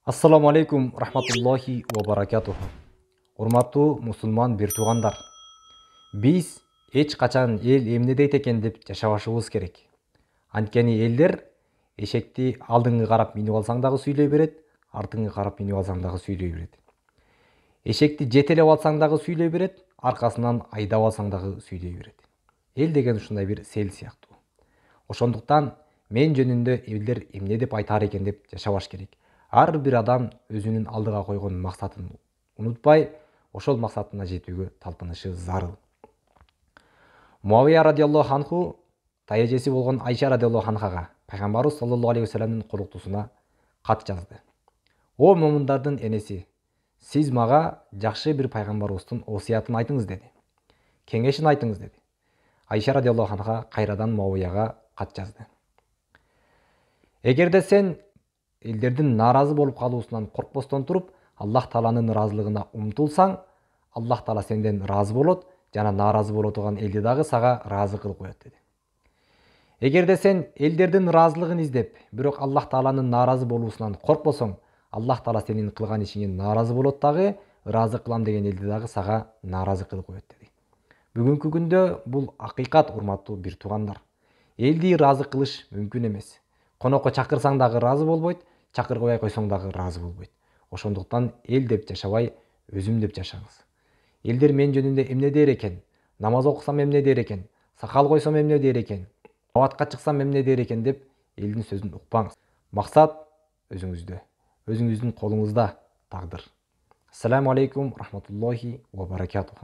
Ассаламу алейкум рахматуллахи ва баракатуху. Урматтуу мусулман бир туугандар. Биз эч качан эл эмне дейт экен деп жашабашыбыз керек. Анткени элдер эшекти алдыңгы карап минип алсаң дагы сүйлөй берет, артыңгы карап минип алсаң дагы сүйлөй берет. Эшекти жетелеп алсаң дагы сүйлөй берет, аркасынан айдап алсаң дагы сүйлөй берет. Эл деген ушундай бир сел сыяктуу. Ошондуктан мен жөнүндө элдер эмне деп айтар экен деп жашабаш керек. Ар бир адам өзүнүн алдыга койгон максатын унутпай, ошол максатына жетүүгө талпынышы зарыл. Муавия радиаллаху анху таяжеси болгон Айша радиаллаху анхага пайгамбарыбыз саллаллаху алейхи вассаламдын колуктусуна кат жазды. О момундардын энеси, сиз мага жакшы бир пайгамбарыбыздын осуятын айтыңыз деди. Кеңешин айтыңыз деди. Айша радиаллаху анха кайрадан Муавияга кат жазды. Эгерде сен элдердин нааразы болуп калуусунан коркпостон туруп, Аллах Тааланын ыраазылыгына умтулсаң, Аллах Таала сенден ыраазы болот жана нааразы боло турган элди дагы сага ыраазы кылып коет деди. Эгерде сен элдердин ыраазылыгын издеп, бирок Аллах Тааланын нааразы болуусунан коркпосоң, Аллах Таала сенин кылган ишиңе нааразы болот дагы, ыраазы кылам деген элди дагы сага нааразы кылып коет деди. Бүгүнкү күндө бул акыйкат, урматтуу бир туугандар. Элди ыраазы кылыш мүмкүн эмес. Конокко чакырсаң дагы ыраазы болбойт, чакырбай койсоң дагы ыраазы болбойт. Ошондуктан эл деп жашабай, өзүм деп жашаңыз. Элдер мен жөнүндө эмне дер экен, намаз окусам эмне дер экен, сакал койсом эмне дер экен, абатка чыксам эмне дер экен деп элдин сөзүн укпаңыз. Максат өзүңүздө, өзүңүздүн колуңузда тагдыр. Ассаламу алейкум рахматуллахи ва баракатуху.